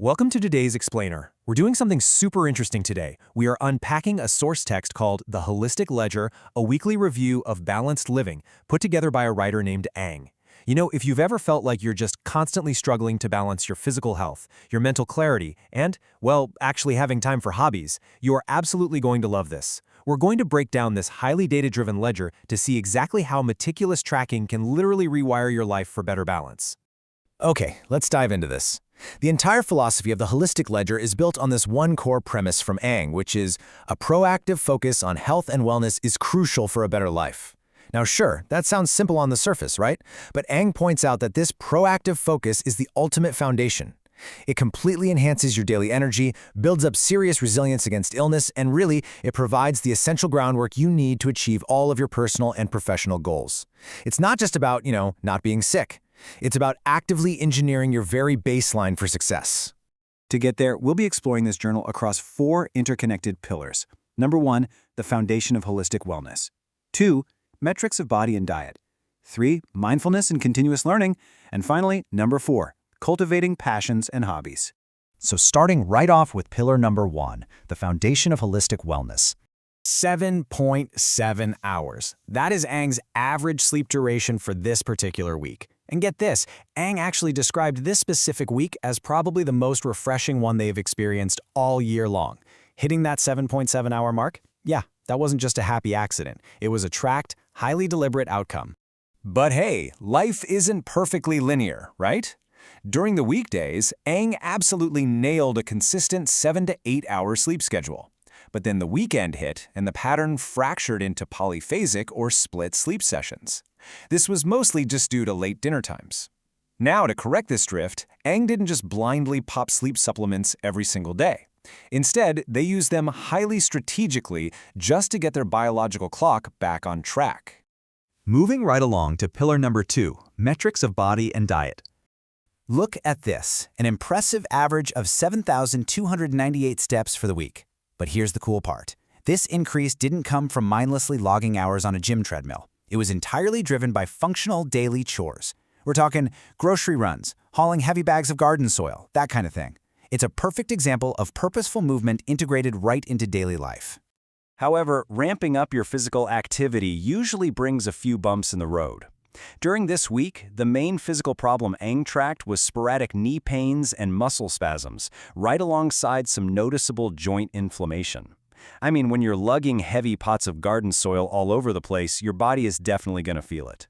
Welcome to today's Explainer. We're doing something super interesting today. We are unpacking a source text called The Holistic Ledger, a weekly review of balanced living, put together by a writer named Ang. You know, if you've ever felt like you're just constantly struggling to balance your physical health, your mental clarity, and, well, actually having time for hobbies, you are absolutely going to love this. We're going to break down this highly data-driven ledger to see exactly how meticulous tracking can literally rewire your life for better balance. Okay, let's dive into this. The entire philosophy of the holistic ledger is built on this one core premise from Ang, which is a proactive focus on health and wellness is crucial for a better life. Now sure, that sounds simple on the surface, right? But Ang points out that this proactive focus is the ultimate foundation. It completely enhances your daily energy, builds up serious resilience against illness, and really, it provides the essential groundwork you need to achieve all of your personal and professional goals. It's not just about, not being sick. It's about actively engineering your very baseline for success. To get there, we'll be exploring this journal across 4 interconnected pillars. Number 1, the foundation of holistic wellness. 2, metrics of body and diet. 3, mindfulness and continuous learning. And finally, number 4, cultivating passions and hobbies. So starting right off with pillar number 1, the foundation of holistic wellness. 7.7 hours. That is Ang's average sleep duration for this particular week. And get this, Ang actually described this specific week as probably the most refreshing one they've experienced all year long. Hitting that 7.7-hour mark? Yeah, that wasn't just a happy accident. It was a tracked, highly deliberate outcome. But hey, life isn't perfectly linear, right? During the weekdays, Ang absolutely nailed a consistent 7 to 8 hour sleep schedule. But then the weekend hit, and the pattern fractured into polyphasic or split sleep sessions. This was mostly just due to late dinner times. Now, to correct this drift, Ang didn't just blindly pop sleep supplements every single day. Instead, they used them highly strategically just to get their biological clock back on track. Moving right along to pillar number 2, metrics of body and diet. Look at this, an impressive average of 7,298 steps for the week. But here's the cool part. This increase didn't come from mindlessly logging hours on a gym treadmill. It was entirely driven by functional daily chores. We're talking grocery runs, hauling heavy bags of garden soil, that kind of thing. It's a perfect example of purposeful movement integrated right into daily life. However, ramping up your physical activity usually brings a few bumps in the road. During this week, the main physical problem Ang tracked was sporadic knee pains and muscle spasms, right alongside some noticeable joint inflammation. I mean, when you're lugging heavy pots of garden soil all over the place, your body is definitely going to feel it.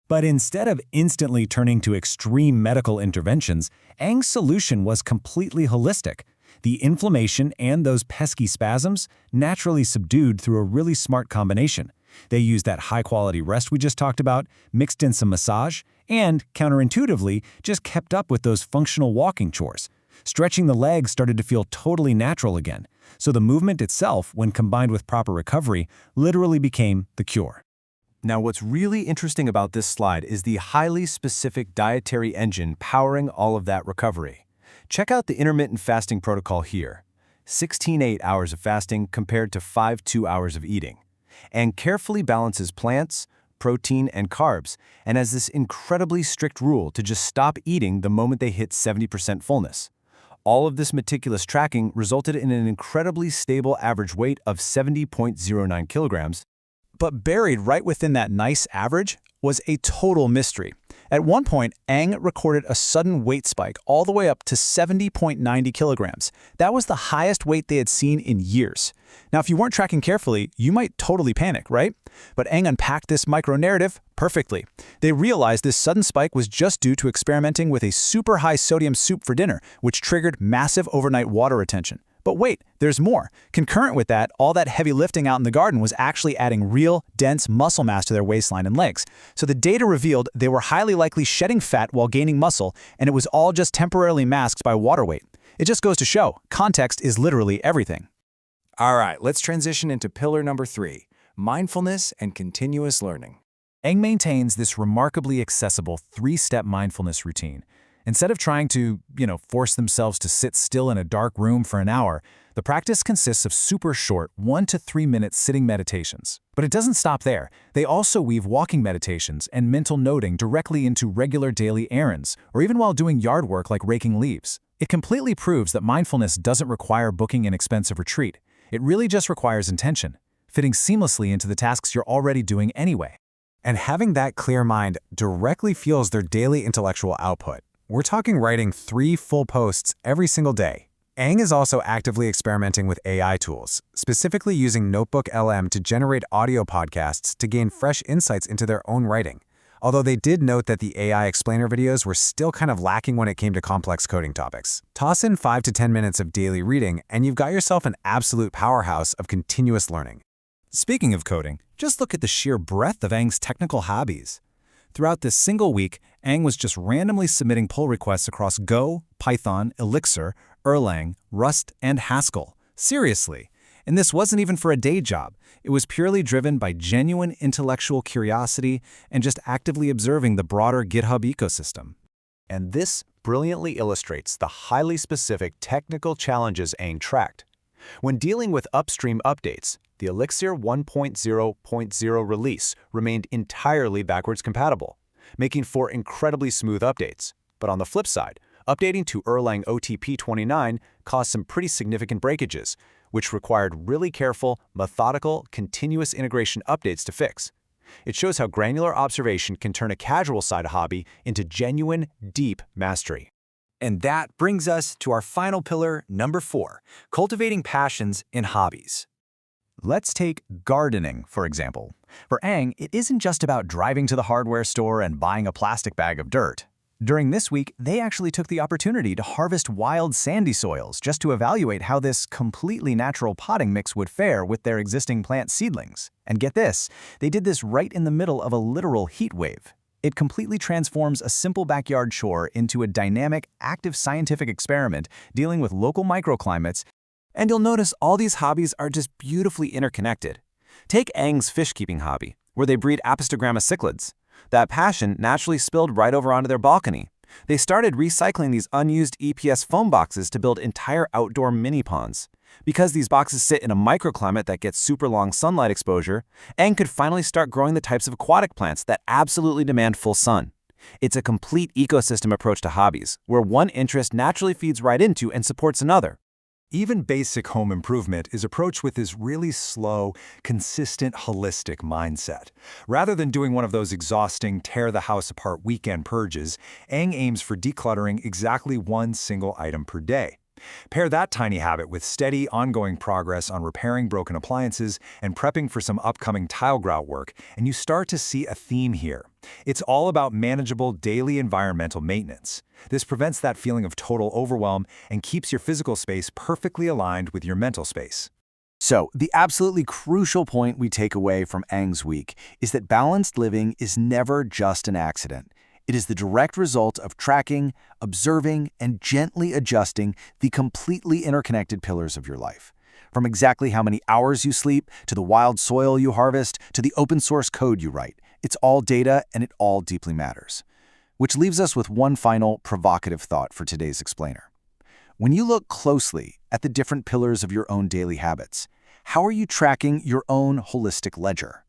But instead of instantly turning to extreme medical interventions, Ang's solution was completely holistic. The inflammation and those pesky spasms naturally subdued through a really smart combination. They used that high-quality rest we just talked about, mixed in some massage, and, counterintuitively, just kept up with those functional walking chores. Stretching the legs started to feel totally natural again, so the movement itself, when combined with proper recovery, literally became the cure. Now, what's really interesting about this slide is the highly specific dietary engine powering all of that recovery. Check out the intermittent fasting protocol here. 16 hours of fasting compared to 5 2 hours of eating. And carefully balances plants, protein, and carbs, and has this incredibly strict rule to just stop eating the moment they hit 70% fullness. All of this meticulous tracking resulted in an incredibly stable average weight of 70.09 kilograms. But buried right within that nice average was a total mystery. At one point, Ang recorded a sudden weight spike all the way up to 70.90 kilograms. That was the highest weight they had seen in years. Now, if you weren't tracking carefully, you might totally panic, right? But Ang unpacked this micro-narrative perfectly. They realized this sudden spike was just due to experimenting with a super high sodium soup for dinner, which triggered massive overnight water retention. But wait, there's more. Concurrent with that, all that heavy lifting out in the garden was actually adding real, dense muscle mass to their waistline and legs. So the data revealed they were highly likely shedding fat while gaining muscle, and it was all just temporarily masked by water weight. It just goes to show, context is literally everything. All right, let's transition into pillar number 3, mindfulness and continuous learning. Ang maintains this remarkably accessible 3-step mindfulness routine. Instead of trying to, force themselves to sit still in a dark room for an hour, the practice consists of super short 1 to 3 minute sitting meditations. But it doesn't stop there. They also weave walking meditations and mental noting directly into regular daily errands, or even while doing yard work like raking leaves. It completely proves that mindfulness doesn't require booking an expensive retreat. It really just requires intention, fitting seamlessly into the tasks you're already doing anyway. And having that clear mind directly fuels their daily intellectual output. We're talking writing 3 full posts every single day. Aang is also actively experimenting with AI tools, specifically using NotebookLM to generate audio podcasts to gain fresh insights into their own writing. Although they did note that the AI explainer videos were still kind of lacking when it came to complex coding topics. Toss in 5 to 10 minutes of daily reading, and you've got yourself an absolute powerhouse of continuous learning. Speaking of coding, just look at the sheer breadth of Aang's technical hobbies. Throughout this single week, Aang was just randomly submitting pull requests across Go, Python, Elixir, Erlang, Rust, and Haskell. Seriously. And this wasn't even for a day job. It was purely driven by genuine intellectual curiosity and just actively observing the broader GitHub ecosystem. And this brilliantly illustrates the highly specific technical challenges Aang tracked. When dealing with upstream updates, the Elixir 1.0.0 release remained entirely backwards compatible, making for incredibly smooth updates. But on the flip side, updating to Erlang OTP 29 caused some pretty significant breakages, which required really careful, methodical, continuous integration updates to fix. It shows how granular observation can turn a casual side hobby into genuine, deep mastery. And that brings us to our final pillar, number 4, cultivating passions in hobbies. Let's take gardening, for example. For Aang, it isn't just about driving to the hardware store and buying a plastic bag of dirt. During this week, they actually took the opportunity to harvest wild sandy soils just to evaluate how this completely natural potting mix would fare with their existing plant seedlings. And get this, they did this right in the middle of a literal heat wave. It completely transforms a simple backyard chore into a dynamic, active scientific experiment dealing with local microclimates. And you'll notice all these hobbies are just beautifully interconnected. Take Aang's fishkeeping hobby, where they breed Apistogramma cichlids. That passion naturally spilled right over onto their balcony. They started recycling these unused EPS foam boxes to build entire outdoor mini ponds. Because these boxes sit in a microclimate that gets super long sunlight exposure, Aang could finally start growing the types of aquatic plants that absolutely demand full sun. It's a complete ecosystem approach to hobbies, where one interest naturally feeds right into and supports another. Even basic home improvement is approached with this really slow, consistent, holistic mindset. Rather than doing one of those exhausting, tear-the-house-apart weekend purges, Aang aims for decluttering exactly one single item per day. Pair that tiny habit with steady, ongoing progress on repairing broken appliances and prepping for some upcoming tile grout work, and you start to see a theme here. It's all about manageable daily environmental maintenance. This prevents that feeling of total overwhelm and keeps your physical space perfectly aligned with your mental space. So, the absolutely crucial point we take away from Aang's week is that balanced living is never just an accident. It is the direct result of tracking, observing, and gently adjusting the completely interconnected pillars of your life. From exactly how many hours you sleep, to the wild soil you harvest, to the open source code you write, it's all data and it all deeply matters. Which leaves us with one final provocative thought for today's explainer. When you look closely at the different pillars of your own daily habits, how are you tracking your own holistic ledger?